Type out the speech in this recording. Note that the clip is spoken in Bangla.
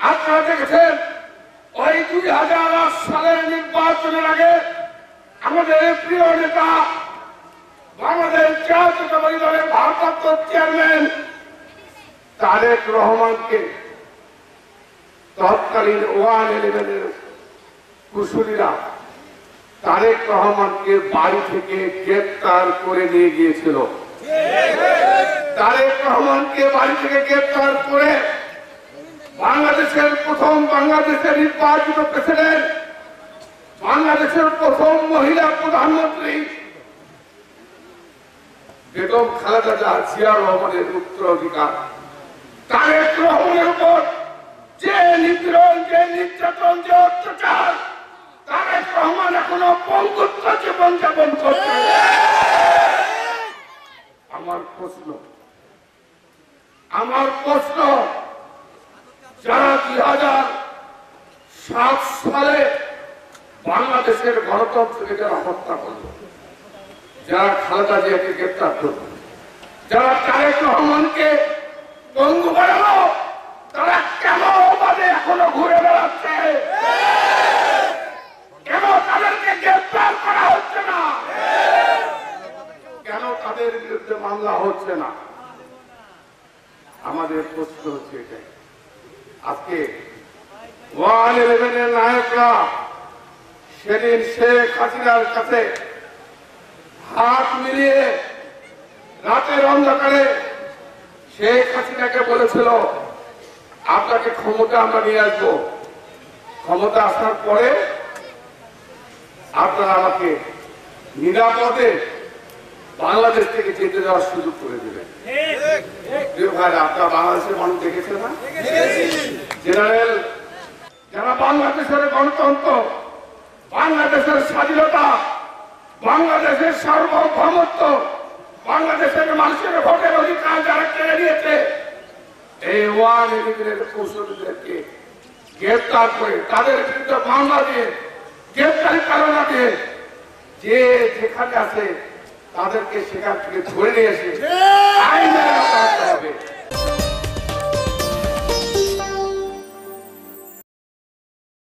আপনারা দেখেছেন ওই 2008 সালের নির্বাচনের আগে আমাদের প্রিয় নেতা বাংলাদেশ জাতীয়তাবাদী দলের ভারপ্রাপ্ত চেয়ারম্যান তারেক রহমানকে তৎকালীন 111 কুশলীরা তারেক রহমানকে বাড়ি থেকে গ্রেপ্তার করে নিয়ে গিয়েছিল। তারেক রহমানকে বাড়ি থেকে গ্রেপ্তার করে বাংলাদেশের প্রথম বাংলাদেশের নির্বাচিত প্রেসিডেন্ট, বাংলাদেশের প্রথম মহিলা প্রধানমন্ত্রী বেগম খালেদা জিয়া রহমানের উত্তরাধিকার তারেক রহমানের উপর যে নিপীড়ন, যে নির্যাতন, যে অত্যাচার, তারেক রহমান এখনো পঙ্গুত্ব জীবন যাপন করছে। আমার প্রশ্ন যারা 2007 সালে বাংলাদেশের গণতন্ত্রকে যারা হত্যা করল, যারা খালেদা জিয়াকে গ্রেপ্তার করল, যারা তারেক রহমানকে পঙ্গু বানালো, তারা কেন বাদে এখনো ঘুরে বেড়াচ্ছে? কেন তাদেরকে গ্রেপ্তার করা হচ্ছে না? কেন তাদের বিরুদ্ধে মামলা হচ্ছে না? আমাদের প্রশ্ন হচ্ছে এটাই। আজকে 111 নায়করা সেদিন শেখ হাসিনার কাছে হাত মিলিয়ে রাতের অন্ধকারে শেখ হাসিনাকে বলেছিল আপনাকে ক্ষমতা আমরা নিয়ে আসবো, ক্ষমতা আসার পরে আপনারা আমাকে নিরাপদে বাংলাদেশ থেকে যেতে যাওয়ার সুযোগ করে দেবেন। আপনারা বাংলাদেশের মানুষ দেখেছেন না? জেনারেল, যারা বাংলাদেশের গণতন্ত্র, বাংলাদেশের স্বাধীনতা, বাংলাদেশের সার্বভৌমত্ব, বাংলাদেশের মানুষের ভোটের অধিকার যারা কেড়ে নিয়েছে, এই 111 কৌশলীদেরকে গ্রেপ্তার করে তাদের বিরুদ্ধে মামলা দিয়ে গ্রেপ্তারি কারণা দিয়ে যে যেখানে আছে তাদেরকে সেখান থেকে ধরে নিয়ে এসে আইনের আওতায় আনতে হবে।